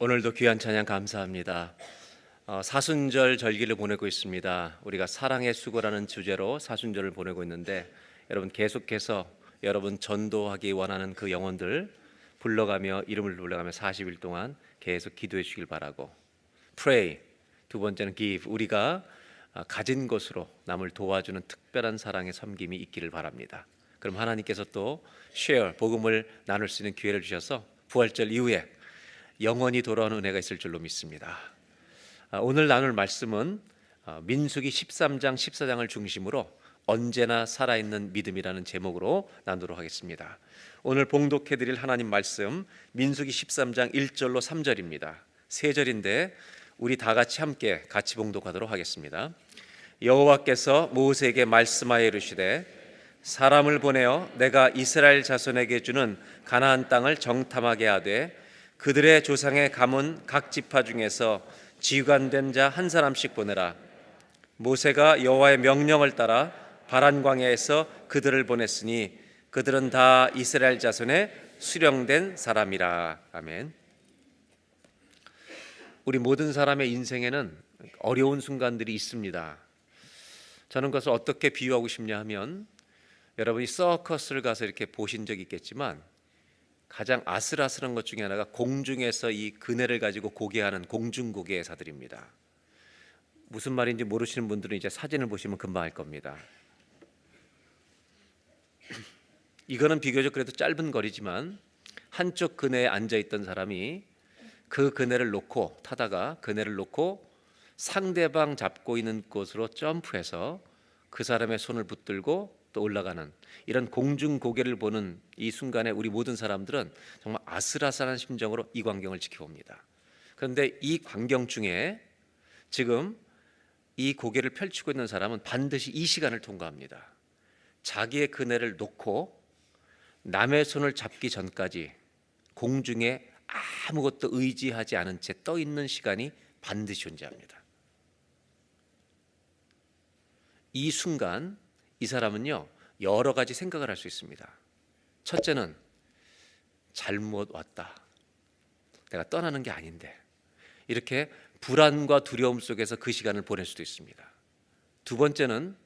오늘도 귀한 찬양 감사합니다. 사순절 절기를 보내고 있습니다. 우리가 사랑의 수고라는 주제로 사순절을 보내고 있는데 여러분 계속해서 여러분 전도하기 원하는 그 영혼들 불러가며 이름을 불러가며 40일 동안 계속 기도해 주길 바라고, pray. 두 번째는 give. 우리가 가진 것으로 남을 도와주는 특별한 사랑의 섬김이 있기를 바랍니다. 그럼 하나님께서 또 share, 복음을 나눌 수 있는 기회를 주셔서 부활절 이후에 영원히 돌아오는 은혜가 있을 줄로 믿습니다. 오늘 나눌 말씀은 민수기 13장 14장을 중심으로 언제나 살아있는 믿음이라는 제목으로 나누도록 하겠습니다. 오늘 봉독해 드릴 하나님 말씀 민수기 13장 1절로 3절입니다. 세 절인데 우리 다 같이 봉독하도록 하겠습니다. 여호와께서 모세에게 말씀하여 이르시되 사람을 보내어 내가 이스라엘 자손에게 주는 가나안 땅을 정탐하게 하되 그들의 조상의 가문 각 지파 중에서 지휘관된 자 한 사람씩 보내라. 모세가 여호와의 명령을 따라 바란 광야에서 그들을 보냈으니 그들은 다 이스라엘 자손의 수령된 사람이라. 아멘. 우리 모든 사람의 인생에는 어려운 순간들이 있습니다. 저는 그것을 어떻게 비유하고 싶냐 하면, 여러분이 서커스를 가서 이렇게 보신 적이 있겠지만 가장 아슬아슬한 것 중에 하나가 공중에서 이 그네를 가지고 고개하는 공중고개사들입니다. 무슨 말인지 모르시는 분들은 이제 사진을 보시면 금방 알 겁니다. 이거는 비교적 그래도 짧은 거리지만 한쪽 그네에 앉아있던 사람이 그 그네를 놓고 타다가 그네를 놓고 상대방 잡고 있는 곳으로 점프해서 그 사람의 손을 붙들고 또 올라가는 이런 공중 고개를 보는 이 순간에 우리 모든 사람들은 정말 아슬아슬한 심정으로 이 광경을 지켜봅니다. 그런데 이 광경 중에 지금 이 고개를 펼치고 있는 사람은 반드시 이 시간을 통과합니다. 자기의 그네를 놓고 남의 손을 잡기 전까지 공중에 아무것도 의지하지 않은 채 떠 있는 시간이 반드시 존재합니다. 이 순간 이 사람은요 여러 가지 생각을 할 수 있습니다. 첫째는 잘못 왔다, 내가 떠나는 게 아닌데, 이렇게 불안과 두려움 속에서 그 시간을 보낼 수도 있습니다. 두 번째는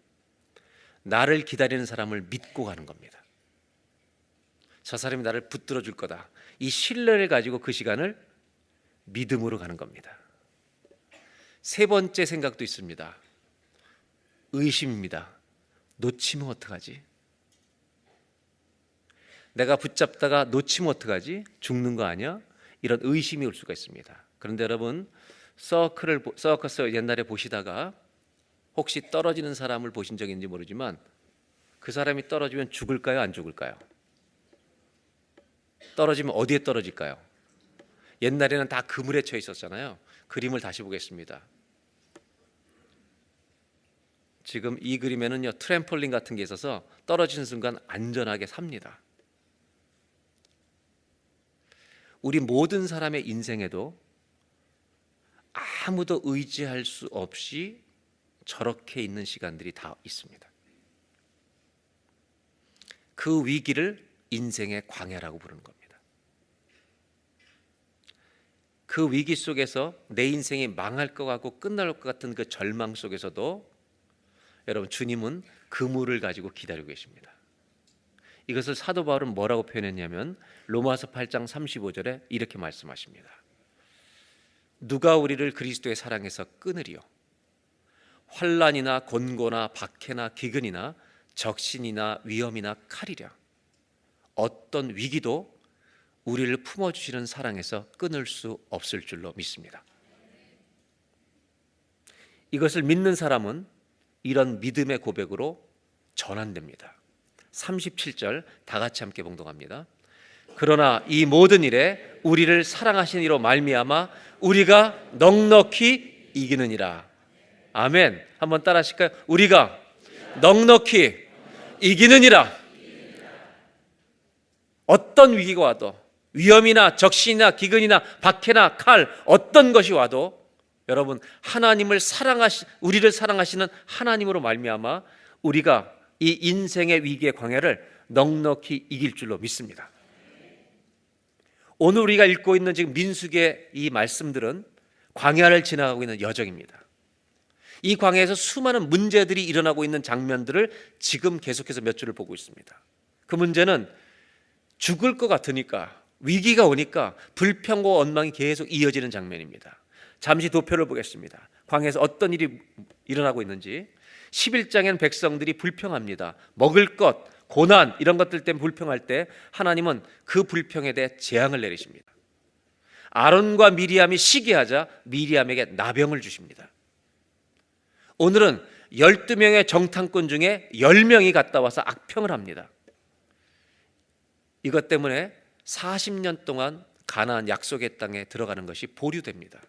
나를 기다리는 사람을 믿고 가는 겁니다. 저 사람이 나를 붙들어 줄 거다, 이 신뢰를 가지고 그 시간을 믿음으로 가는 겁니다. 세 번째 생각도 있습니다. 의심입니다. 놓치면 어떡하지? 내가 붙잡다가 놓치면 어떡하지? 죽는 거 아니야? 이런 의심이 올 수가 있습니다. 그런데 여러분, 서커스 옛날에 보시다가 혹시 떨어지는 사람을 보신 적이 있는지 모르지만 그 사람이 떨어지면 죽을까요? 안 죽을까요? 떨어지면 어디에 떨어질까요? 옛날에는 다 그물에 쳐 있었잖아요. 그림을 다시 보겠습니다. 지금 이 그림에는요 트램폴린 같은 게 있어서 떨어지는 순간 안전하게 삽니다. 우리 모든 사람의 인생에도 아무도 의지할 수 없이 저렇게 있는 시간들이 다 있습니다. 그 위기를 인생의 광야라고 부르는 겁니다. 그 위기 속에서 내 인생이 망할 것 같고 끝날 것 같은 그 절망 속에서도 여러분, 주님은 그물을 가지고 기다리고 계십니다. 이것을 사도 바울은 뭐라고 표현했냐면 로마서 8장 35절에 이렇게 말씀하십니다. 누가 우리를 그리스도의 사랑에서 끊으리요? 환난이나 곤고나 박해나 기근이나 적신이나 위험이나 칼이랴. 어떤 위기도 우리를 품어주시는 사랑에서 끊을 수 없을 줄로 믿습니다. 이것을 믿는 사람은 이런 믿음의 고백으로 전환됩니다. 37절 다 같이 함께 봉독합니다. 그러나 이 모든 일에 우리를 사랑하신 이로 말미암아 우리가 넉넉히 이기느니라. 아멘. 한번 따라 하실까요? 우리가 넉넉히 이기느니라. 어떤 위기가 와도, 위험이나 적신이나 기근이나 박해나 칼, 어떤 것이 와도 여러분, 우리를 사랑하시는 하나님으로 말미암아 우리가 이 인생의 위기의 광야를 넉넉히 이길 줄로 믿습니다. 오늘 우리가 읽고 있는 지금 민수기의 이 말씀들은 광야를 지나가고 있는 여정입니다. 이 광야에서 수많은 문제들이 일어나고 있는 장면들을 지금 계속해서 몇 줄을 보고 있습니다. 그 문제는 죽을 것 같으니까, 위기가 오니까 불평과 원망이 계속 이어지는 장면입니다. 잠시 도표를 보겠습니다. 광야에서 어떤 일이 일어나고 있는지. 11장에는 백성들이 불평합니다. 먹을 것, 고난 이런 것들 때문에 불평할 때 하나님은 그 불평에 대해 재앙을 내리십니다. 아론과 미리암이 시기하자 미리암에게 나병을 주십니다. 오늘은 12명의 정탐꾼 중에 10명이 갔다 와서 악평을 합니다. 이것 때문에 40년 동안 가나안 약속의 땅에 들어가는 것이 보류됩니다.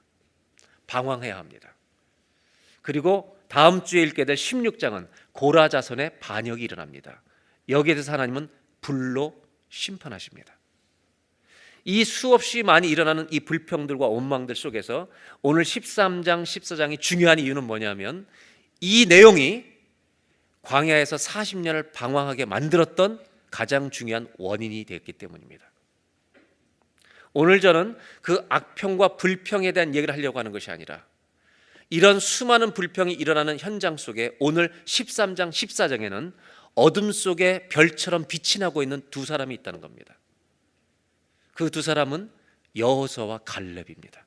방황해야 합니다. 그리고 다음 주에 읽게 될 16장은 고라 자손의 반역이 일어납니다. 여기에 대해서 하나님은 불로 심판하십니다. 이 수없이 많이 일어나는 이 불평들과 원망들 속에서 오늘 13장, 14장이 중요한 이유는 뭐냐면 이 내용이 광야에서 40년을 방황하게 만들었던 가장 중요한 원인이 됐기 때문입니다. 오늘 저는 그 악평과 불평에 대한 얘기를 하려고 하는 것이 아니라 이런 수많은 불평이 일어나는 현장 속에 오늘 13장, 14장에는 어둠 속에 별처럼 빛이 나고 있는 두 사람이 있다는 겁니다. 그 두 사람은 여호수아와 갈렙입니다.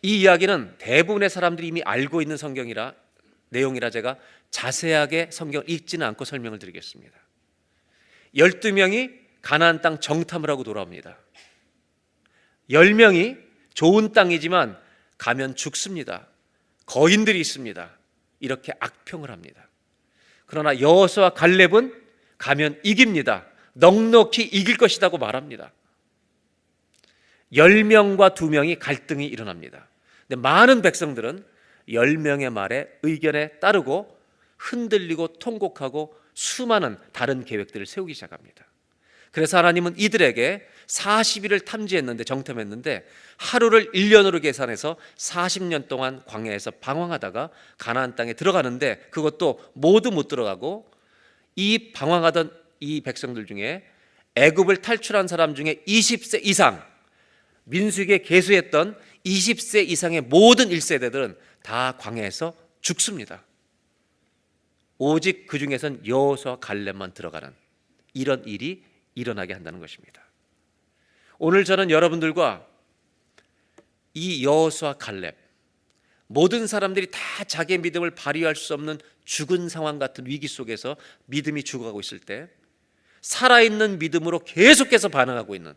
이 이야기는 대부분의 사람들이 이미 알고 있는 성경이라 내용이라 제가 자세하게 성경을 읽지는 않고 설명을 드리겠습니다. 12명이 가나안 땅 정탐을 하고 돌아옵니다. 10명이 좋은 땅이지만 가면 죽습니다. 거인들이 있습니다. 이렇게 악평을 합니다. 그러나 여호수아와 갈렙은 가면 이깁니다. 넉넉히 이길 것이라고 말합니다. 10명과 2명이 갈등이 일어납니다. 근데 많은 백성들은 10명의 말에 의견에 따르고 흔들리고 통곡하고 수많은 다른 계획들을 세우기 시작합니다. 그래서 하나님은 이들에게 40일을 탐지했는데 정탐했는데 하루를 1년으로 계산해서 40년 동안 광야에서 방황하다가 가나안 땅에 들어가는데 그것도 모두 못 들어가고 이 방황하던 이 백성들 중에 애굽을 탈출한 사람 중에 20세 이상 민수기에 계수했던 20세 이상의 모든 1세대들은 다 광야에서 죽습니다. 오직 그 중에선 여호수아와 갈렙만 들어가는 이런 일이 일어나게 한다는 것입니다. 오늘 저는 여러분들과 이 여호수아와 갈렙, 모든 사람들이 다 자기의 믿음을 발휘할 수 없는 죽은 상황 같은 위기 속에서 믿음이 죽어가고 있을 때 살아있는 믿음으로 계속해서 반응하고 있는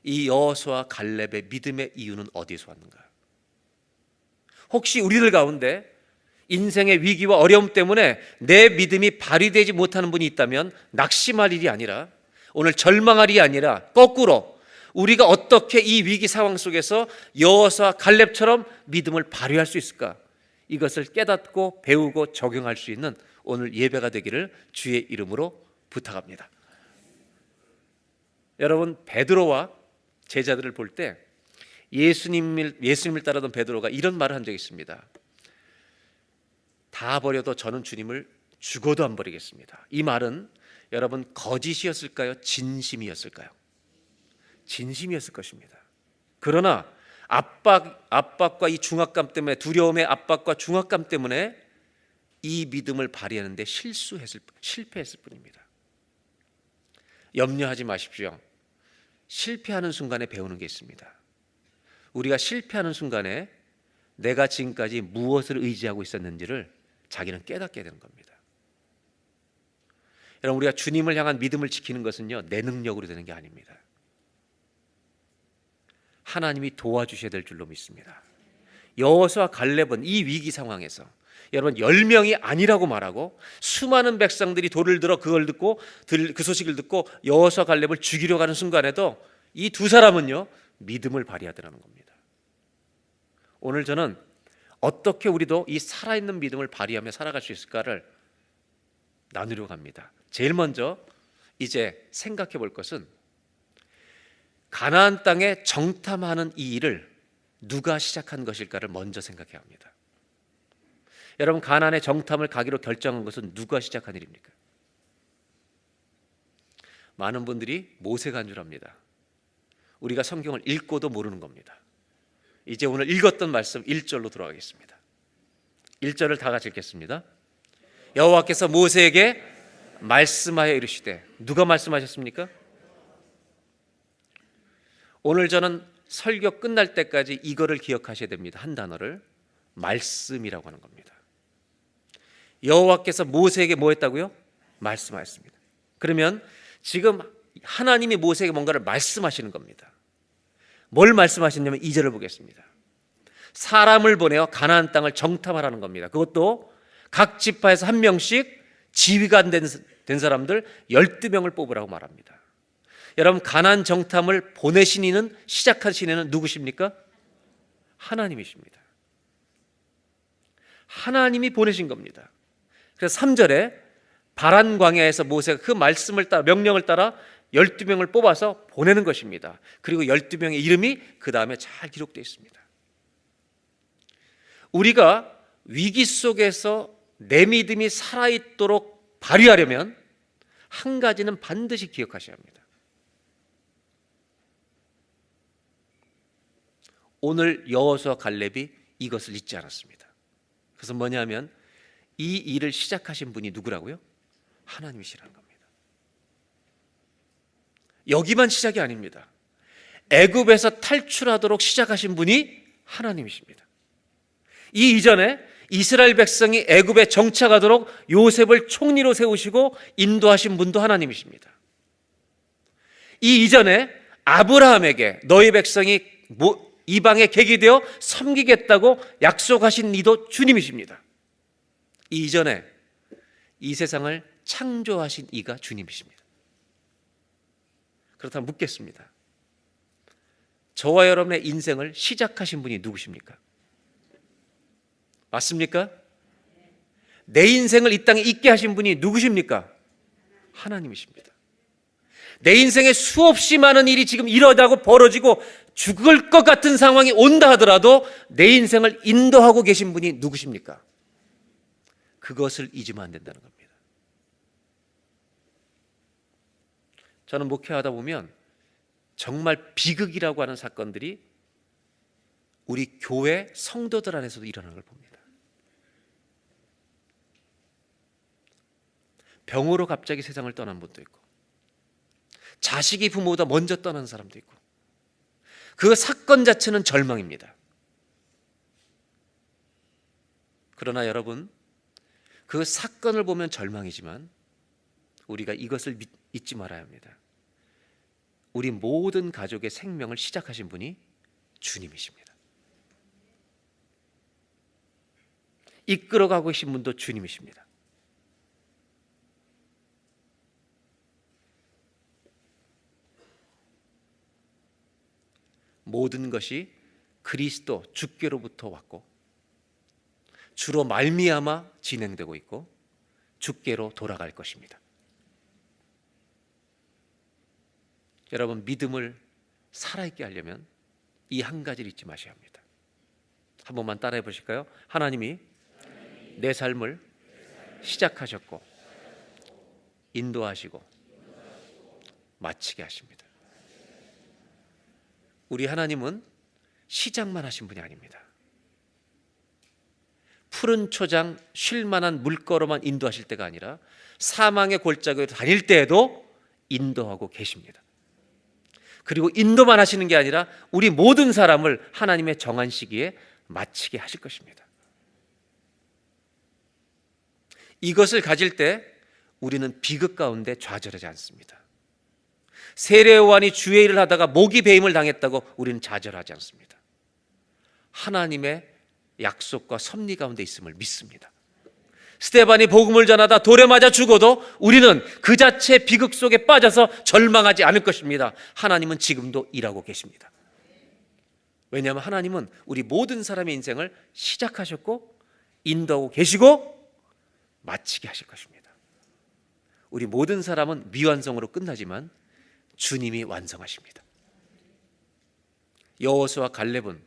이 여호수아와 갈렙의 믿음의 이유는 어디에서 왔는가? 혹시 우리들 가운데 인생의 위기와 어려움 때문에 내 믿음이 발휘되지 못하는 분이 있다면 낙심할 일이 아니라 오늘 절망할 일이 아니라 거꾸로 우리가 어떻게 이 위기 상황 속에서 여호수아와 갈렙처럼 믿음을 발휘할 수 있을까? 이것을 깨닫고 배우고 적용할 수 있는 오늘 예배가 되기를 주의 이름으로 부탁합니다. 여러분, 베드로와 제자들을 볼 때 예수님을 따르던 베드로가 이런 말을 한 적이 있습니다. 다 버려도 저는 주님을 죽어도 안 버리겠습니다. 이 말은 여러분 거짓이었을까요? 진심이었을까요? 진심이었을 것입니다. 그러나 압박과 이 중압감 때문에 두려움의 압박과 중압감 때문에 이 믿음을 발휘하는데 실패했을 뿐입니다. 염려하지 마십시오. 실패하는 순간에 배우는 게 있습니다. 우리가 실패하는 순간에 내가 지금까지 무엇을 의지하고 있었는지를 자기는 깨닫게 되는 겁니다. 여러분, 우리가 주님을 향한 믿음을 지키는 것은요, 내 능력으로 되는 게 아닙니다. 하나님이 도와주셔야 될 줄로 믿습니다. 여호수아와 갈렙은 이 위기 상황에서 여러분 10명이 아니라고 말하고 수많은 백성들이 돌을 들어 그걸 듣고 그 소식을 듣고 여호수아와 갈렙을 죽이려 가는 순간에도 이 두 사람은요 믿음을 발휘하더라는 겁니다. 오늘 저는 어떻게 우리도 이 살아있는 믿음을 발휘하며 살아갈 수 있을까를 나누려고 합니다. 제일 먼저 이제 생각해 볼 것은 가나안 땅에 정탐하는 이 일을 누가 시작한 것일까를 먼저 생각해야 합니다. 여러분, 가나안에 정탐을 가기로 결정한 것은 누가 시작한 일입니까? 많은 분들이 모세가 한 줄 압니다. 우리가 성경을 읽고도 모르는 겁니다. 이제 오늘 읽었던 말씀 1절로 돌아가겠습니다. 1절을 다 같이 읽겠습니다. 여호와께서 모세에게 말씀하여 이르시되. 누가 말씀하셨습니까? 오늘 저는 설교 끝날 때까지 이거를 기억하셔야 됩니다. 한 단어를. 말씀이라고 하는 겁니다. 여호와께서 모세에게 뭐 했다고요? 말씀하셨습니다. 그러면 지금 하나님이 모세에게 뭔가를 말씀하시는 겁니다. 뭘 말씀하셨냐면 2절을 보겠습니다. 사람을 보내어 가나안 땅을 정탐하라는 겁니다. 그것도 각 지파에서 한 명씩 지휘관 된 사람들 12명을 뽑으라고 말합니다. 여러분, 가나안 정탐을 보내신 이는, 시작하신 이는 누구십니까? 하나님이십니다. 하나님이 보내신 겁니다. 그래서 3절에 바란 광야에서 모세가 그 말씀을 따라, 명령을 따라 12명을 뽑아서 보내는 것입니다. 그리고 12명의 이름이 그 다음에 잘 기록되어 있습니다. 우리가 위기 속에서 내 믿음이 살아있도록 발휘하려면 한 가지는 반드시 기억하셔야 합니다. 오늘 여호수아 갈렙이 이것을 잊지 않았습니다. 그래서 뭐냐면 이 일을 시작하신 분이 누구라고요? 하나님이시라는 겁니다. 여기만 시작이 아닙니다. 애굽에서 탈출하도록 시작하신 분이 하나님이십니다. 이 이전에 이스라엘 백성이 애굽에 정착하도록 요셉을 총리로 세우시고 인도하신 분도 하나님이십니다. 이 이전에 아브라함에게 너희 백성이 이방에 객이 되어 섬기겠다고 약속하신 이도 주님이십니다. 이 이전에 이 세상을 창조하신 이가 주님이십니다. 그렇다면 묻겠습니다. 저와 여러분의 인생을 시작하신 분이 누구십니까? 맞습니까? 내 인생을 이 땅에 있게 하신 분이 누구십니까? 하나님이십니다. 내 인생에 수없이 많은 일이 지금 일어나고 벌어지고 죽을 것 같은 상황이 온다 하더라도 내 인생을 인도하고 계신 분이 누구십니까? 그것을 잊으면 안 된다는 겁니다. 저는 목회하다 보면 정말 비극이라고 하는 사건들이 우리 교회 성도들 안에서도 일어나는 걸 봅니다. 병으로 갑자기 세상을 떠난 분도 있고, 자식이 부모보다 먼저 떠난 사람도 있고, 그 사건 자체는 절망입니다. 그러나 여러분, 그 사건을 보면 절망이지만 우리가 이것을 잊지 말아야 합니다. 우리 모든 가족의 생명을 시작하신 분이 주님이십니다. 이끌어가고 계신 분도 주님이십니다. 모든 것이 그리스도 주께로부터 왔고 주로 말미암아 진행되고 있고 주께로 돌아갈 것입니다. 여러분, 믿음을 살아있게 하려면 이 한 가지를 잊지 마셔야 합니다. 한 번만 따라해 보실까요? 하나님이 내 삶을 시작하셨고 인도하시고 마치게 하십니다. 우리 하나님은 시작만 하신 분이 아닙니다. 푸른 초장 쉴만한 물가로만 인도하실 때가 아니라 사망의 골짜기로 다닐 때에도 인도하고 계십니다. 그리고 인도만 하시는 게 아니라 우리 모든 사람을 하나님의 정한 시기에 마치게 하실 것입니다. 이것을 가질 때 우리는 비극 가운데 좌절하지 않습니다. 세례 요한이 주의 일을 하다가 목이 베임을 당했다고 우리는 좌절하지 않습니다. 하나님의 약속과 섭리 가운데 있음을 믿습니다. 스데반이 복음을 전하다 돌에 맞아 죽어도 우리는 그 자체 비극 속에 빠져서 절망하지 않을 것입니다. 하나님은 지금도 일하고 계십니다. 왜냐하면 하나님은 우리 모든 사람의 인생을 시작하셨고 인도하고 계시고 마치게 하실 것입니다. 우리 모든 사람은 미완성으로 끝나지만 주님이 완성하십니다. 여호수아 갈렙은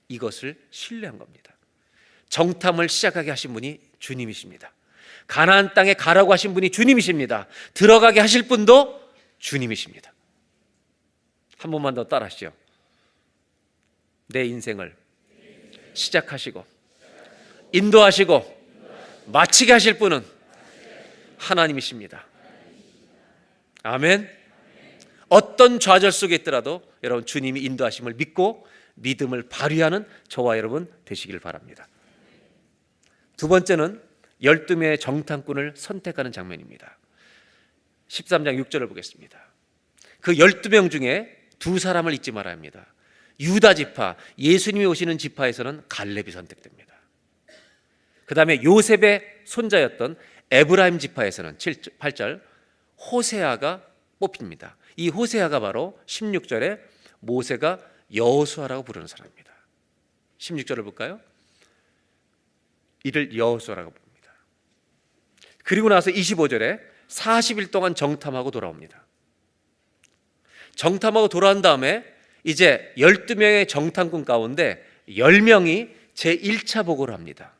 이것을 신뢰한 겁니다. 정탐을 시작하게 하신 분이 주님이십니다. 가나안 땅에 가라고 하신 분이 주님이십니다. 들어가게 하실 분도 주님이십니다. 한 번만 더 따라하시죠. 내 인생을 시작하시고 인도하시고 마치게 하실 분은 하나님이십니다. 아멘. 어떤 좌절 속에 있더라도 여러분 주님이 인도하심을 믿고 믿음을 발휘하는 저와 여러분 되시길 바랍니다. 두 번째는 12명의 정탐꾼을 선택하는 장면입니다. 13장 6절을 보겠습니다. 그 12명 중에 두 사람을 잊지 말아야 합니다. 유다 지파, 예수님이 오시는 지파에서는 갈렙이 선택됩니다. 그 다음에 요셉의 손자였던 에브라임 지파에서는 8절 호세아가 뽑힙니다. 이 호세아가 바로 16절에 모세가 여호수아라고 부르는 사람입니다. 16절을 볼까요? 이를 여호수아라고 부릅니다. 그리고 나서 25절에 40일 동안 정탐하고 돌아옵니다. 정탐하고 돌아온 다음에 이제 12명의 정탐꾼 가운데 10명이 제1차 보고를 합니다.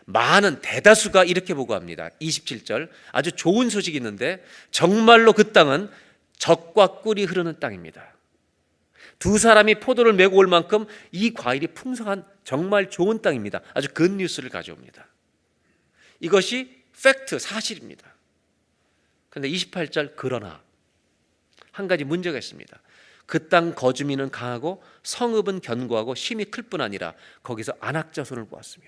많은 대다수가 이렇게 보고합니다. 27절 아주 좋은 소식이 있는데 정말로 그 땅은 젖과 꿀이 흐르는 땅입니다. 두 사람이 포도를 메고 올 만큼 이 과일이 풍성한 정말 좋은 땅입니다. 아주 굿뉴스를 가져옵니다. 이것이 팩트, 사실입니다. 그런데 28절 그러나 한 가지 문제가 있습니다. 그 땅 거주민은 강하고 성읍은 견고하고 힘이 클 뿐 아니라 거기서 안악자손을 보았으며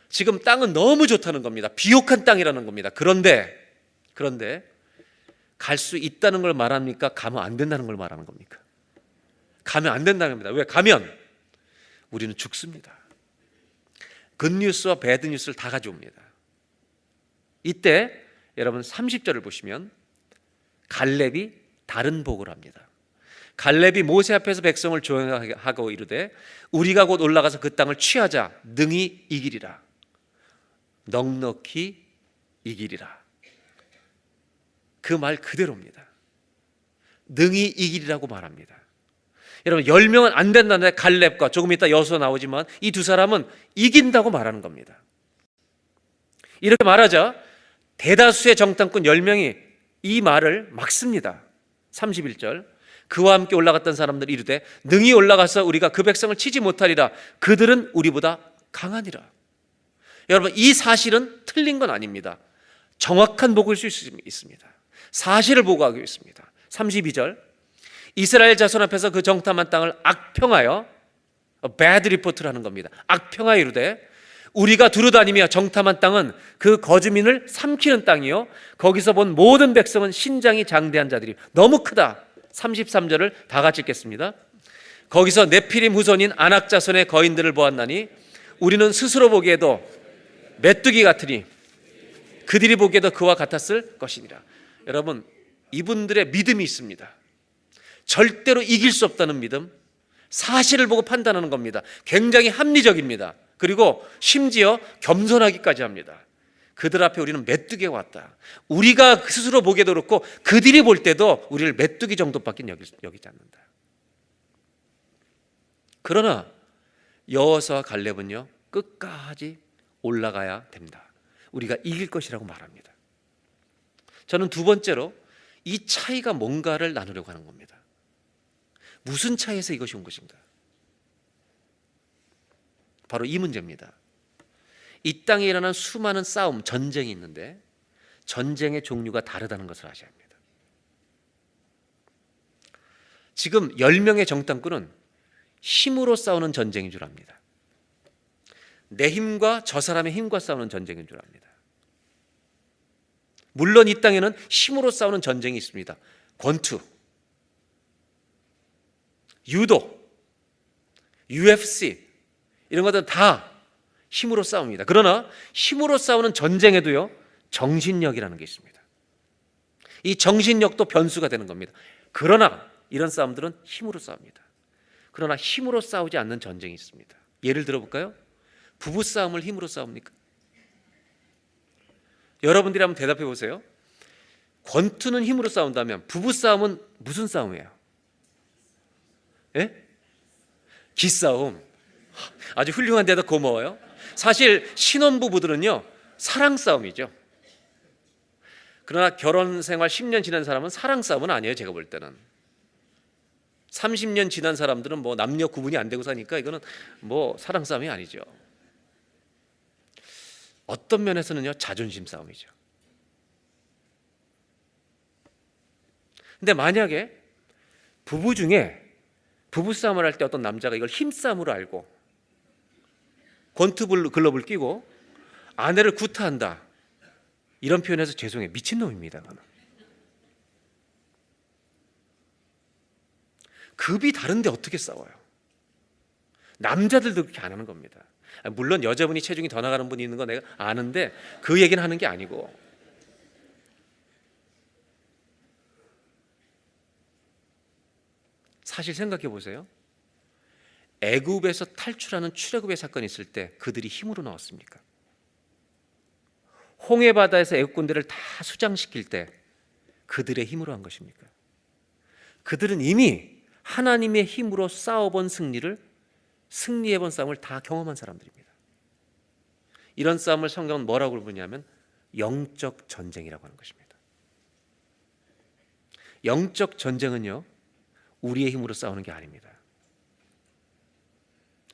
지금 땅은 너무 좋다는 겁니다. 비옥한 땅이라는 겁니다. 그런데 갈 수 있다는 걸 말합니까? 가면 안 된다는 걸 말하는 겁니까? 가면 안 된다는 겁니다. 왜? 가면 우리는 죽습니다. 굿뉴스와 배드뉴스를 다 가져옵니다. 이때 여러분 30절을 보시면 갈렙이 다른 보고를 합니다. 갈렙이 모세 앞에서 백성을 조용하고 이르되 우리가 곧 올라가서 그 땅을 취하자 능히 이기리라. 넉넉히 이기리라. 그 말 그대로입니다. 능히 이기리라고 말합니다. 여러분 10명은 안 된다는데 갈렙과 조금 이따 여호수아 나오지만 이 두 사람은 이긴다고 말하는 겁니다. 이렇게 말하자 대다수의 정탐꾼 10명이 이 말을 막습니다. 31절 그와 함께 올라갔던 사람들이 이르되 능히 올라가서 우리가 그 백성을 치지 못하리라. 그들은 우리보다 강하니라. 여러분 이 사실은 틀린 건 아닙니다. 정확한 보고일 수 있습니다. 사실을 보고하고 있습니다. 32절 이스라엘 자손 앞에서 그 정탐한 땅을 악평하여 bad report를 하는 겁니다. 악평하여 이르되 우리가 두루다니며 정탐한 땅은 그 거주민을 삼키는 땅이요 거기서 본 모든 백성은 신장이 장대한 자들이 너무 크다. 33절을 다 같이 읽겠습니다. 거기서 네피림 후손인 아낙 자손의 거인들을 보았나니 우리는 스스로 보기에도 메뚜기 같으니 그들이 보기에도 그와 같았을 것이니라. 여러분 이분들의 믿음이 있습니다. 절대로 이길 수 없다는 믿음, 사실을 보고 판단하는 겁니다. 굉장히 합리적입니다. 그리고 심지어 겸손하기까지 합니다. 그들 앞에 우리는 메뚜기가 왔다. 우리가 스스로 보기에도 그렇고 그들이 볼 때도 우리를 메뚜기 정도밖에 여기지 않는다. 그러나 여호수아와 갈렙은요 끝까지 올라가야 됩니다. 우리가 이길 것이라고 말합니다. 저는 두 번째로 이 차이가 뭔가를 나누려고 하는 겁니다. 무슨 차이에서 이것이 온 것인가? 바로 이 문제입니다. 이 땅에 일어난 수많은 싸움, 전쟁이 있는데 전쟁의 종류가 다르다는 것을 아셔야 합니다. 지금 10명의 정탐꾼은 힘으로 싸우는 전쟁인 줄 압니다. 내 힘과 저 사람의 힘과 싸우는 전쟁인 줄 압니다. 물론 이 땅에는 힘으로 싸우는 전쟁이 있습니다. 권투, 유도, UFC 이런 것들은 다 힘으로 싸웁니다. 그러나 힘으로 싸우는 전쟁에도요 정신력이라는 게 있습니다. 이 정신력도 변수가 되는 겁니다. 그러나 이런 싸움들은 힘으로 싸웁니다. 그러나 힘으로 싸우지 않는 전쟁이 있습니다. 예를 들어볼까요? 부부싸움을 힘으로 싸웁니까? 여러분들이 한번 대답해 보세요. 권투는 힘으로 싸운다면 부부싸움은 무슨 싸움이에요? 예? 기싸움. 아주 훌륭한 대답 고마워요. 사실 신혼부부들은요 사랑 싸움이죠. 그러나 결혼 생활 10년 지난 사람은 사랑 싸움은 아니에요. 제가 볼 때는 30년 지난 사람들은 뭐 남녀 구분이 안 되고 사니까 이거는 뭐 사랑 싸움이 아니죠. 어떤 면에서는요, 자존심 싸움이죠. 근데 만약에 부부 중에 부부 싸움을 할 때 어떤 남자가 이걸 힘싸움으로 알고 권투 글러브를 끼고 아내를 구타한다, 이런 표현에서 죄송해요, 미친놈입니다. 그거는. 급이 다른데 어떻게 싸워요? 남자들도 그렇게 안 하는 겁니다. 물론 여자분이 체중이 더 나가는 분이 있는 거 내가 아는데 그 얘기는 하는 게 아니고, 사실 생각해 보세요. 애굽에서 탈출하는 출애굽의 사건이 있을 때 그들이 힘으로 나왔습니까? 홍해 바다에서 애굽 군대를 다 수장시킬 때 그들의 힘으로 한 것입니까? 그들은 이미 하나님의 힘으로 싸워본 승리해본 싸움을 다 경험한 사람들입니다. 이런 싸움을 성경은 뭐라고 부르냐면 영적 전쟁이라고 하는 것입니다. 영적 전쟁은요, 우리의 힘으로 싸우는 게 아닙니다.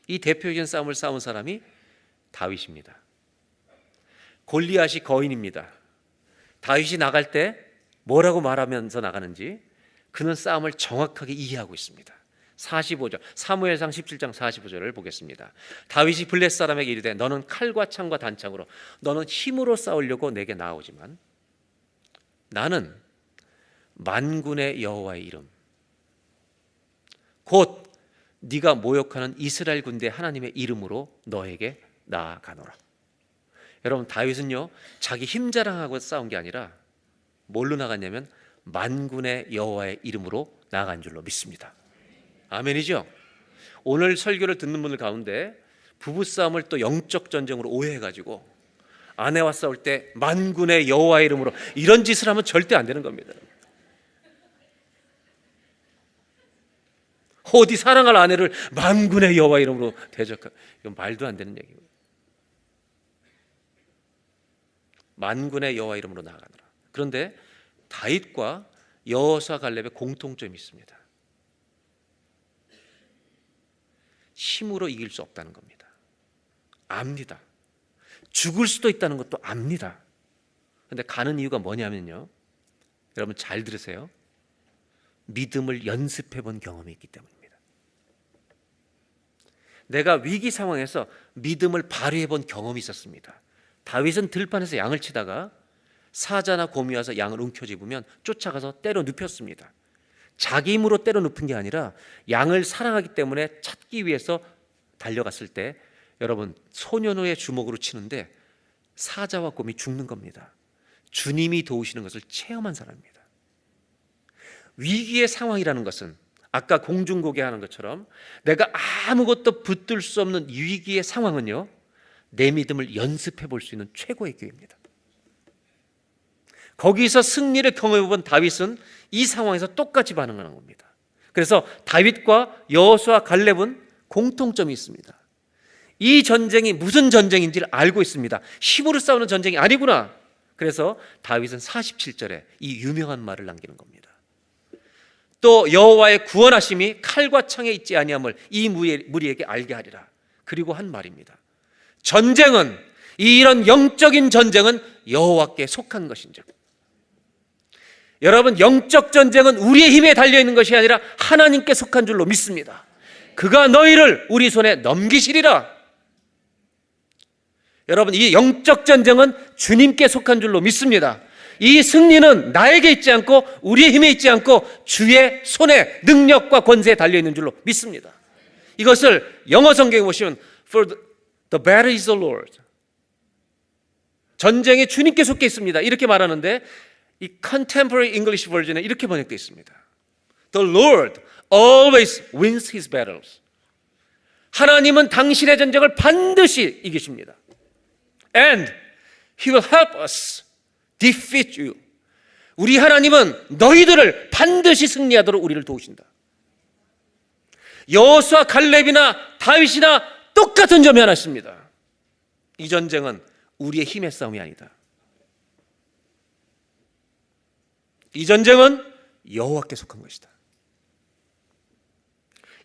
이 대표적인 싸움을 싸운 사람이 다윗입니다. 골리앗이 거인입니다. 다윗이 나갈 때 뭐라고 말하면서 나가는지 그는 싸움을 정확하게 이해하고 있습니다. 45절, 사무엘상 17장 45절을 보겠습니다. 다윗이 블레셋 사람에게 이르되 너는 칼과 창과 단창으로, 너는 힘으로 싸우려고 내게 나오지만 나는 만군의 여호와의 이름, 곧 네가 모욕하는 이스라엘 군대 하나님의 이름으로 너에게 나아가노라. 여러분, 다윗은요, 자기 힘 자랑하고 싸운 게 아니라 뭘로 나갔냐면 만군의 여호와의 이름으로 나아간 줄로 믿습니다. 아멘이죠? 오늘 설교를 듣는 분들 가운데 부부싸움을 또 영적 전쟁으로 오해해가지고 아내와 싸울 때 만군의 여호와의 이름으로 이런 짓을 하면 절대 안 되는 겁니다. 어디 사랑할 아내를 만군의 여호와 이름으로 대적하, 이건 말도 안 되는 얘기고. 만군의 여호와 이름으로 나아가노라. 그런데 다윗과 여호수아 갈렙의 공통점이 있습니다. 힘으로 이길 수 없다는 겁니다. 압니다. 죽을 수도 있다는 것도 압니다. 그런데 가는 이유가 뭐냐면요, 여러분 잘 들으세요. 믿음을 연습해 본 경험이 있기 때문입니다. 내가 위기 상황에서 믿음을 발휘해 본 경험이 있었습니다. 다윗은 들판에서 양을 치다가 사자나 곰이 와서 양을 움켜쥐으면 쫓아가서 때려 눕혔습니다. 자기 힘으로 때려 눕힌 게 아니라 양을 사랑하기 때문에 찾기 위해서 달려갔을 때, 여러분 소년의 주먹으로 치는데 사자와 곰이 죽는 겁니다. 주님이 도우시는 것을 체험한 사람입니다. 위기의 상황이라는 것은 아까 공중고개하는 것처럼 내가 아무것도 붙들 수 없는 위기의 상황은요, 내 믿음을 연습해 볼 수 있는 최고의 기회입니다. 거기서 승리를 경험해 본 다윗은 이 상황에서 똑같이 반응하는 겁니다. 그래서 다윗과 여호수아 갈렙은 공통점이 있습니다. 이 전쟁이 무슨 전쟁인지를 알고 있습니다. 힘으로 싸우는 전쟁이 아니구나. 그래서 다윗은 47절에 이 유명한 말을 남기는 겁니다. 또 여호와의 구원하심이 칼과 창에 있지 아니함을 이 무리에게 알게 하리라. 그리고 한 말입니다. 전쟁은, 이런 영적인 전쟁은 여호와께 속한 것인즉. 여러분, 영적 전쟁은 우리의 힘에 달려있는 것이 아니라 하나님께 속한 줄로 믿습니다. 그가 너희를 우리 손에 넘기시리라. 여러분, 이 영적 전쟁은 주님께 속한 줄로 믿습니다. 이 승리는 나에게 있지 않고 우리의 힘에 있지 않고 주의 손에, 능력과 권세에 달려있는 줄로 믿습니다. 이것을 영어 성경에 보시면 For the battle is the Lord, 전쟁이 주님께 속해 있습니다, 이렇게 말하는데 이 Contemporary English Version에 이렇게 번역되어 있습니다. The Lord always wins his battles. 하나님은 당신의 전쟁을 반드시 이기십니다. And he will help us defeat you. 우리 하나님은 너희들을 반드시 승리하도록 우리를 도우신다. 여호수아 갈렙이나 다윗이나 똑같은 점이 하나 있습니다. 이 전쟁은 우리의 힘의 싸움이 아니다. 이 전쟁은 여호와께 속한 것이다.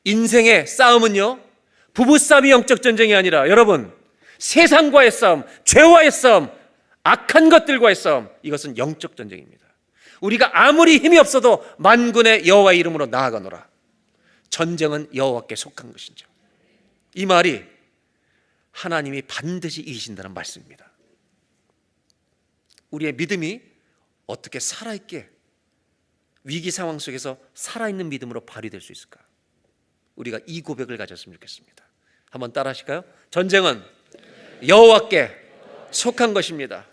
인생의 싸움은요, 부부싸움이 영적 전쟁이 아니라 여러분, 세상과의 싸움, 죄와의 싸움, 악한 것들과의 싸움, 이것은 영적 전쟁입니다. 우리가 아무리 힘이 없어도 만군의 여호와의 이름으로 나아가노라. 전쟁은 여호와께 속한 것이죠. 이 말이 하나님이 반드시 이기신다는 말씀입니다. 우리의 믿음이 어떻게 살아있게 위기 상황 속에서 살아있는 믿음으로 발휘될 수 있을까? 우리가 이 고백을 가졌으면 좋겠습니다. 한번 따라 하실까요? 전쟁은 여호와께 속한 것입니다.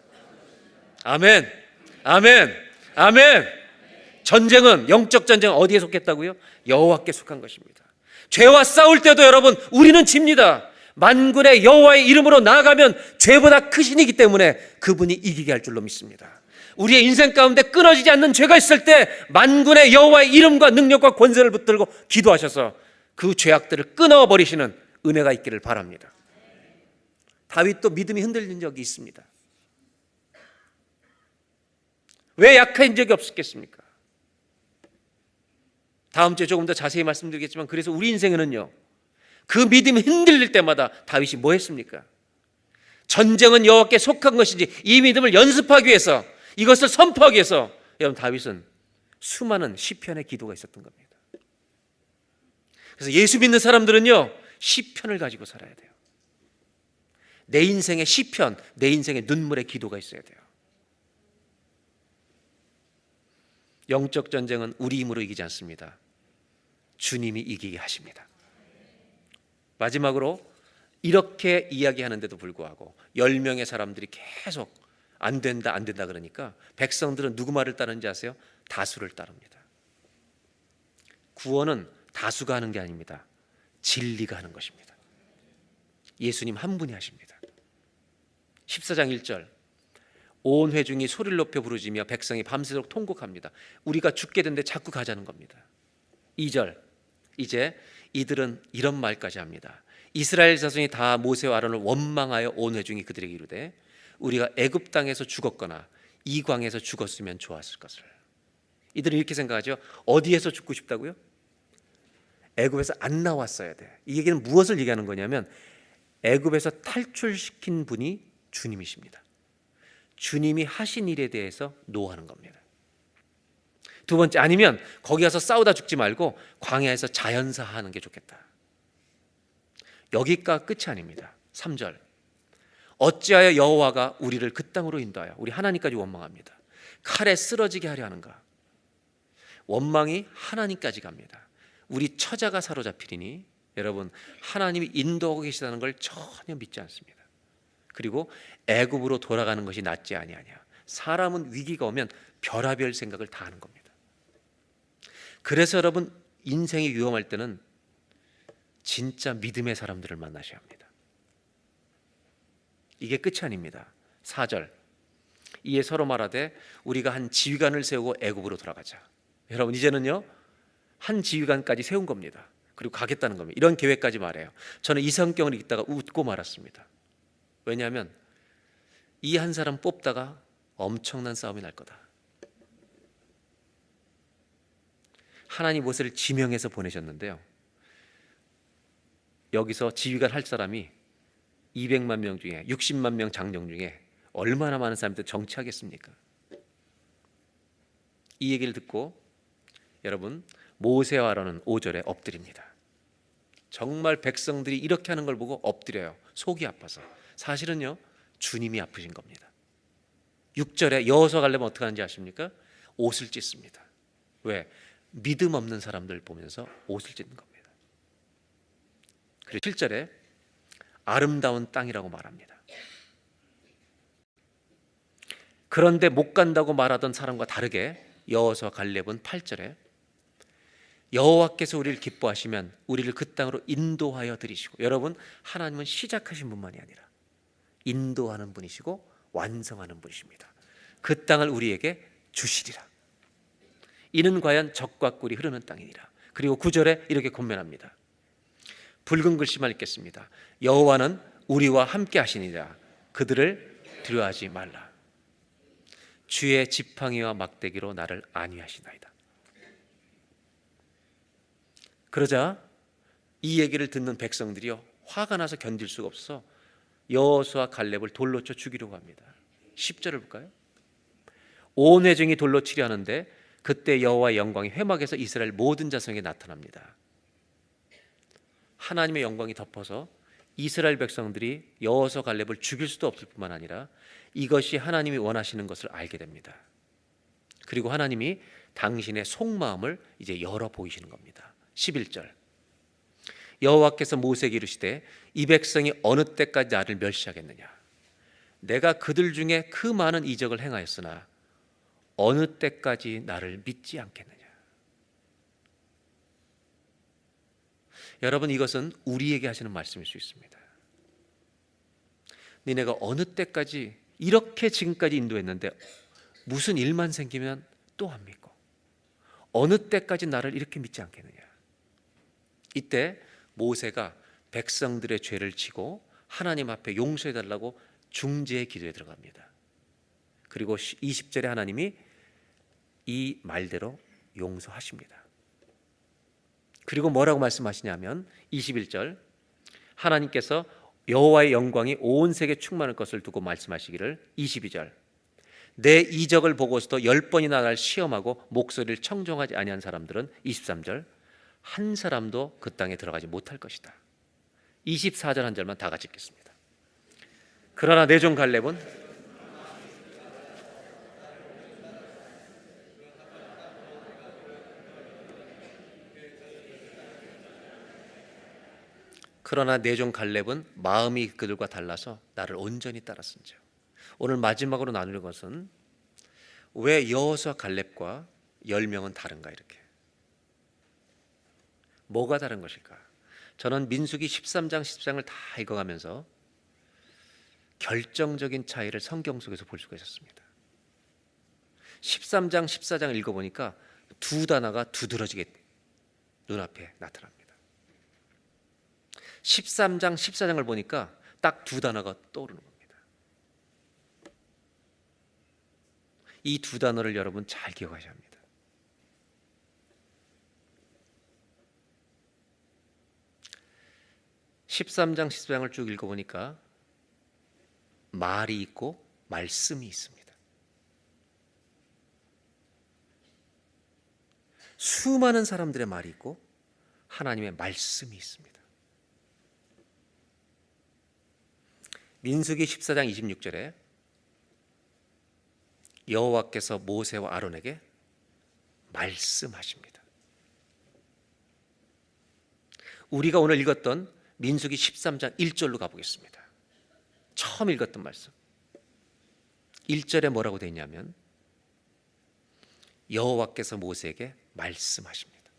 아멘, 아멘, 아멘. 전쟁은, 영적 전쟁은 어디에 속했다고요? 여호와께 속한 것입니다. 죄와 싸울 때도 여러분, 우리는 집니다. 만군의 여호와의 이름으로 나아가면 죄보다 크신 이기 때문에 그분이 이기게 할 줄로 믿습니다. 우리의 인생 가운데 끊어지지 않는 죄가 있을 때 만군의 여호와의 이름과 능력과 권세를 붙들고 기도하셔서 그 죄악들을 끊어버리시는 은혜가 있기를 바랍니다. 다윗도 믿음이 흔들린 적이 있습니다. 왜 약한 적이 없었겠습니까? 다음 주에 조금 더 자세히 말씀드리겠지만, 그래서 우리 인생에는요, 그 믿음이 흔들릴 때마다 다윗이 뭐 했습니까? 전쟁은 여호와께 속한 것인지 이 믿음을 연습하기 위해서, 이것을 선포하기 위해서 여러분, 다윗은 수많은 시편의 기도가 있었던 겁니다. 그래서 예수 믿는 사람들은요, 시편을 가지고 살아야 돼요. 내 인생의 시편, 내 인생의 눈물의 기도가 있어야 돼요. 영적 전쟁은 우리 힘으로 이기지 않습니다. 주님이 이기게 하십니다. 마지막으로 이렇게 이야기하는데도 불구하고 10명의 사람들이 계속 안 된다 안 된다 그러니까 백성들은 누구 말을 따르는지 아세요? 다수를 따릅니다. 구원은 다수가 하는 게 아닙니다. 진리가 하는 것입니다. 예수님 한 분이 하십니다. 14장 1절, 온 회중이 소리를 높여 부르짖으며 백성이 밤새도록 통곡합니다. 우리가 죽게 된데 자꾸 가자는 겁니다. 2절, 이제 이들은 이런 말까지 합니다. 이스라엘 자손이 다 모세와 아론을 원망하여 온 회중이 그들에게 이르되 우리가 애굽 땅에서 죽었거나 이 광에서 죽었으면 좋았을 것을. 이들은 이렇게 생각하죠. 어디에서 죽고 싶다고요? 애굽에서 안 나왔어야 돼. 이 얘기는 무엇을 얘기하는 거냐면 애굽에서 탈출시킨 분이 주님이십니다. 주님이 하신 일에 대해서 노하는 겁니다. 두 번째, 아니면 거기 가서 싸우다 죽지 말고 광야에서 자연사하는 게 좋겠다. 여기가 끝이 아닙니다. 3절, 어찌하여 여호와가 우리를 그 땅으로 인도하여 우리 하나님까지 원망합니다. 칼에 쓰러지게 하려 하는가? 원망이 하나님까지 갑니다. 우리 처자가 사로잡히리니, 여러분, 하나님이 인도하고 계시다는 걸 전혀 믿지 않습니다. 그리고 애굽으로 돌아가는 것이 낫지 아니하냐. 사람은 위기가 오면 별의별 생각을 다 하는 겁니다. 그래서 여러분, 인생이 위험할 때는 진짜 믿음의 사람들을 만나셔야 합니다. 이게 끝이 아닙니다. 4절, 이에 서로 말하되 우리가 한 지휘관을 세우고 애굽으로 돌아가자. 여러분, 이제는요, 한 지휘관까지 세운 겁니다. 그리고 가겠다는 겁니다. 이런 계획까지 말해요. 저는 이 성경을 읽다가 웃고 말았습니다. 왜냐하면 이 한 사람 뽑다가 엄청난 싸움이 날 거다. 하나님 모세를 지명해서 보내셨는데요, 여기서 지휘관 할 사람이 200만 명 중에 60만 명 장정 중에 얼마나 많은 사람들 정치하겠습니까? 이 얘기를 듣고 여러분, 모세와 아론은 5절에 엎드립니다. 정말 백성들이 이렇게 하는 걸 보고 엎드려요. 속이 아파서. 사실은요, 주님이 아프신 겁니다. 6절에 여호수아 가려면 어떻게 하는지 아십니까? 옷을 찢습니다. 왜? 믿음 없는 사람들 보면서 옷을 찢는 겁니다. 그리고 7절에 아름다운 땅이라고 말합니다. 그런데 못 간다고 말하던 사람과 다르게 여호수아 갈렙은 8절에 여호와께서 우리를 기뻐하시면 우리를 그 땅으로 인도하여 드리시고, 여러분, 하나님은 시작하신 분만이 아니라 인도하는 분이시고 완성하는 분이십니다. 그 땅을 우리에게 주시리라. 이는 과연 젖과 꿀이 흐르는 땅이니라. 그리고 9절에 이렇게 권면합니다. 붉은 글씨만 읽겠습니다. 여호와는 우리와 함께 하시니라. 그들을 두려워하지 말라. 주의 지팡이와 막대기로 나를 안위하시나이다. 그러자 이 얘기를 듣는 백성들이요, 화가 나서 견딜 수가 없어 여호수아 갈렙을 돌로 쳐 죽이려고 합니다. 10절을 볼까요? 온 회중이 돌로 치려 하는데 그때 여호와의 영광이 회막에서 이스라엘 모든 자손에게 나타납니다. 하나님의 영광이 덮어서 이스라엘 백성들이 여호수아 갈렙을 죽일 수도 없을 뿐만 아니라 이것이 하나님이 원하시는 것을 알게 됩니다. 그리고 하나님이 당신의 속마음을 이제 열어 보이시는 겁니다. 11절, 여호와께서 모세에게 이르시되 이 백성이 어느 때까지 나를 멸시하겠느냐? 내가 그들 중에 그 많은 이적을 행하였으나 어느 때까지 나를 믿지 않겠느냐? 여러분, 이것은 우리에게 하시는 말씀일 수 있습니다. 니네가 어느 때까지 이렇게 지금까지 인도했는데 무슨 일만 생기면 또 안 믿고 어느 때까지 나를 이렇게 믿지 않겠느냐? 이때 모세가 백성들의 죄를 지고 하나님 앞에 용서해 달라고 중재의 기도에 들어갑니다. 그리고 20절에 하나님이 이 말대로 용서하십니다. 그리고 뭐라고 말씀하시냐면 21절, 하나님께서 여호와의 영광이 온 세계에 충만할 것을 두고 말씀하시기를 22절, 내 이적을 보고서도 10번이나 나를 시험하고 목소리를 청종하지 아니한 사람들은 23절, 한 사람도 그 땅에 들어가지 못할 것이다. 24절 한 절만 다 같이 읽겠습니다. 그러나 내 종 갈렙은 마음이 그들과 달라서 나를 온전히 따랐은즉. 오늘 마지막으로 나눌 것은 왜 여호수아 갈렙과 10명은 다른가, 이렇게. 뭐가 다른 것일까? 저는 민수기 13장 14장을 다 읽어가면서 결정적인 차이를 성경 속에서 볼 수가 있었습니다. 13장 14장을 읽어보니까 두 단어가 두드러지게 눈앞에 나타납니다. 13장 14장을 보니까 딱 두 단어가 떠오르는 겁니다. 이 두 단어를 여러분 잘 기억하셔야 합니다. (13장) (14장을) 쭉 읽어보니까 말이 있고 말씀이 있습니다. 수많은 사람들의 말이 있고 하나님의 말씀이 있습니다. 민수기 14장 26절에 여호와께서 모세와 아론에게 말씀하십니다. 우리가 오늘 읽었던 민수기 13장 1절로 가보겠습니다. 처음 읽었던 말씀 1절에 뭐라고 되어 있냐면 여호와께서 모세에게 말씀하십니다.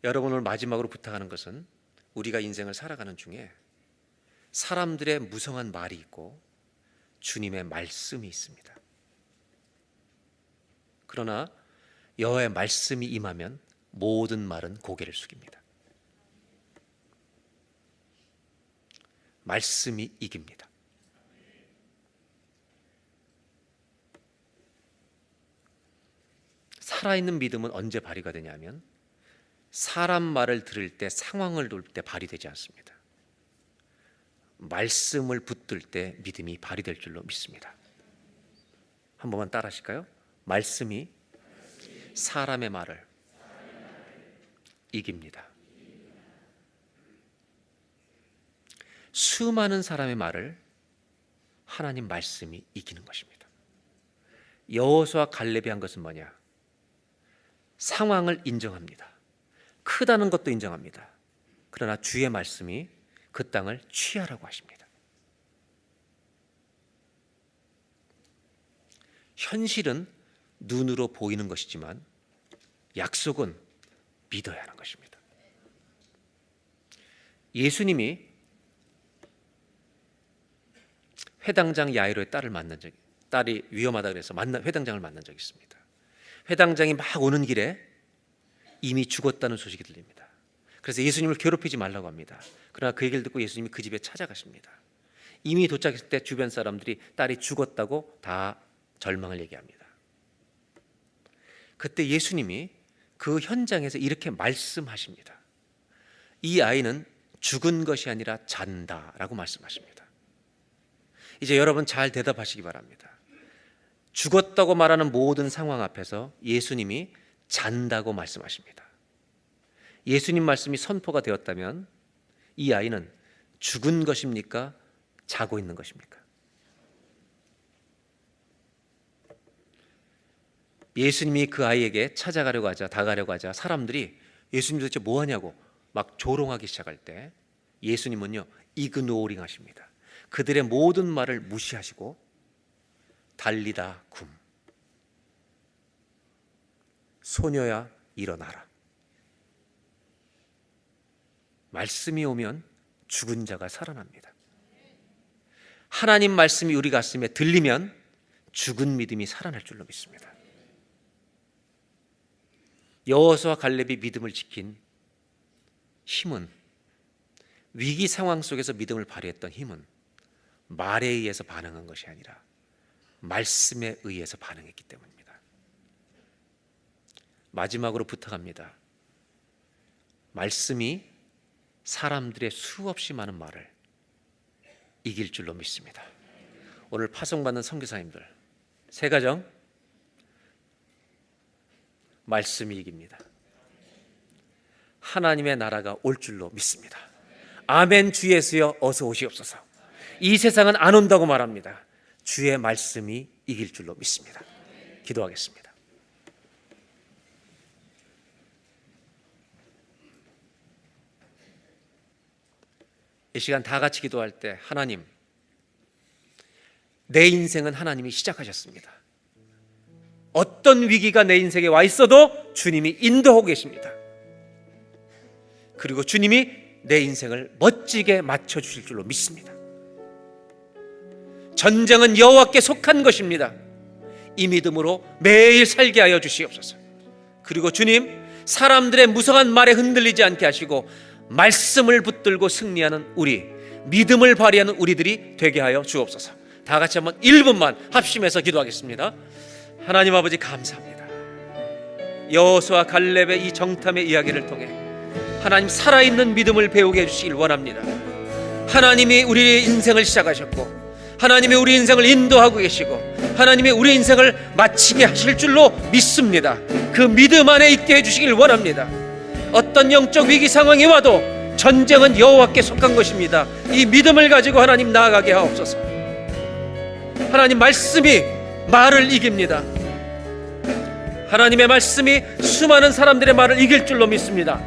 여러분, 오늘 마지막으로 부탁하는 것은 우리가 인생을 살아가는 중에 사람들의 무성한 말이 있고 주님의 말씀이 있습니다. 그러나 여호와의 말씀이 임하면 모든 말은 고개를 숙입니다. 말씀이 이깁니다. 살아있는 믿음은 언제 발휘가 되냐면 사람 말을 들을 때, 상황을 볼 때 발휘되지 않습니다. 말씀을 붙들 때 믿음이 발휘될 줄로 믿습니다. 한 번만 따라 하실까요? 말씀이 사람의 말을 이깁니다. 수많은 사람의 말을 하나님 말씀이 이기는 것입니다. 여호수아 갈렙이 한 것은 뭐냐? 상황을 인정합니다. 크다는 것도 인정합니다. 그러나 주의 말씀이 그 땅을 취하라고 하십니다. 현실은 눈으로 보이는 것이지만 약속은 믿어야 하는 것입니다. 예수님이 회당장 야이로의 딸이 위험하다 그래서 회당장을 만난 적이 있습니다. 회당장이 막 오는 길에 이미 죽었다는 소식이 들립니다. 그래서 예수님을 괴롭히지 말라고 합니다. 그러나 그 얘기를 듣고 예수님이 그 집에 찾아가십니다. 이미 도착했을 때 주변 사람들이 딸이 죽었다고 다 절망을 얘기합니다. 그때 예수님이 그 현장에서 이렇게 말씀하십니다. 이 아이는 죽은 것이 아니라 잔다라고 말씀하십니다. 이제 여러분 잘 대답하시기 바랍니다. 죽었다고 말하는 모든 상황 앞에서 예수님이 잔다고 말씀하십니다. 예수님 말씀이 선포가 되었다면 이 아이는 죽은 것입니까? 자고 있는 것입니까? 예수님이 그 아이에게 찾아가려고 하자, 다가가려고 하자 사람들이 예수님 도대체 뭐 하냐고 막 조롱하기 시작할 때 예수님은요, 이그노링 하십니다. 그들의 모든 말을 무시하시고 달리다 굼, 소녀야 일어나라. 말씀이 오면 죽은 자가 살아납니다. 하나님 말씀이 우리 가슴에 들리면 죽은 믿음이 살아날 줄로 믿습니다. 여호수아 갈렙이 믿음을 지킨 힘은, 위기 상황 속에서 믿음을 발휘했던 힘은 말에 의해서 반응한 것이 아니라 말씀에 의해서 반응했기 때문입니다. 마지막으로 부탁합니다. 말씀이 사람들의 수없이 많은 말을 이길 줄로 믿습니다. 오늘 파송받는 선교사님들, 세 가정, 말씀이 이깁니다. 하나님의 나라가 올 줄로 믿습니다. 아멘. 주 예수여 어서 오시옵소서. 이 세상은 안 온다고 말합니다. 주의 말씀이 이길 줄로 믿습니다. 기도하겠습니다. 이 시간 다 같이 기도할 때, 하나님, 내 인생은 하나님이 시작하셨습니다. 어떤 위기가 내 인생에 와 있어도 주님이 인도하고 계십니다. 그리고 주님이 내 인생을 멋지게 맞춰주실 줄로 믿습니다. 전쟁은 여호와께 속한 것입니다. 이 믿음으로 매일 살게 하여 주시옵소서. 그리고 주님, 사람들의 무성한 말에 흔들리지 않게 하시고 말씀을 붙들고 승리하는 우리, 믿음을 발휘하는 우리들이 되게 하여 주옵소서. 다 같이 한번 1분만 합심해서 기도하겠습니다. 하나님 아버지, 감사합니다. 여호수아 갈렙의 이 정탐의 이야기를 통해 하나님 살아있는 믿음을 배우게 해주시길 원합니다. 하나님이 우리의 인생을 시작하셨고 하나님이 우리 인생을 인도하고 계시고 하나님이 우리 인생을 마치게 하실 줄로 믿습니다. 그 믿음 안에 있게 해주시길 원합니다. 어떤 영적 위기 상황이 와도 전쟁은 여호와께 속한 것입니다. 이 믿음을 가지고 하나님 나아가게 하옵소서. 하나님 말씀이 말을 이깁니다. 하나님의 말씀이 수많은 사람들의 말을 이길 줄로 믿습니다.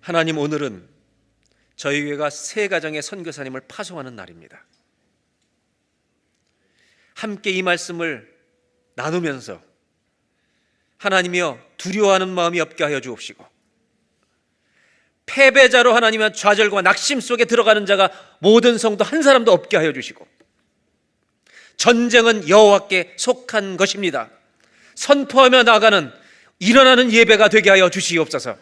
하나님, 오늘은 저희 교회가 세 가정의 선교사님을 파송하는 날입니다. 함께 이 말씀을 나누면서 하나님이여 두려워하는 마음이 없게 하여 주옵시고 패배자로 하나님의 좌절과 낙심 속에 들어가는 자가 모든 성도 한 사람도 없게 하여 주시고 전쟁은 여호와께 속한 것입니다. 선포하며 나아가는 일어나는 예배가 되게 하여 주시옵소서.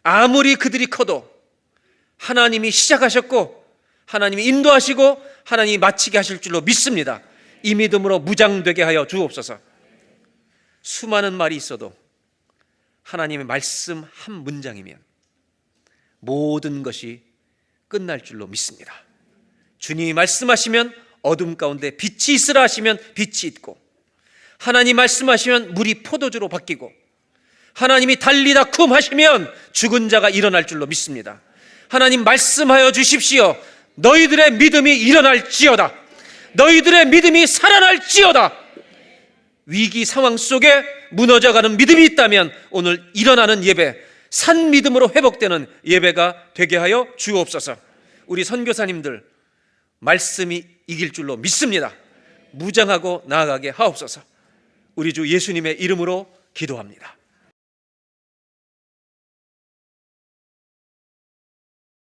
아무리 그들이 커도 하나님이 시작하셨고 하나님이 인도하시고 하나님이 마치게 하실 줄로 믿습니다. 이 믿음으로 무장되게 하여 주옵소서. 수많은 말이 있어도 하나님의 말씀 한 문장이면 모든 것이 끝날 줄로 믿습니다. 주님이 말씀하시면 어둠 가운데 빛이 있으라 하시면 빛이 있고 하나님 말씀하시면 물이 포도주로 바뀌고 하나님이 달리다 쿰 하시면 죽은 자가 일어날 줄로 믿습니다. 하나님 말씀하여 주십시오. 너희들의 믿음이 일어날지어다. 너희들의 믿음이 살아날지어다. 위기 상황 속에 무너져가는 믿음이 있다면 오늘 일어나는 예배, 산 믿음으로 회복되는 예배가 되게 하여 주옵소서. 우리 선교사님들 말씀이 이길 줄로 믿습니다. 무장하고 나아가게 하옵소서. 우리 주 예수님의 이름으로 기도합니다.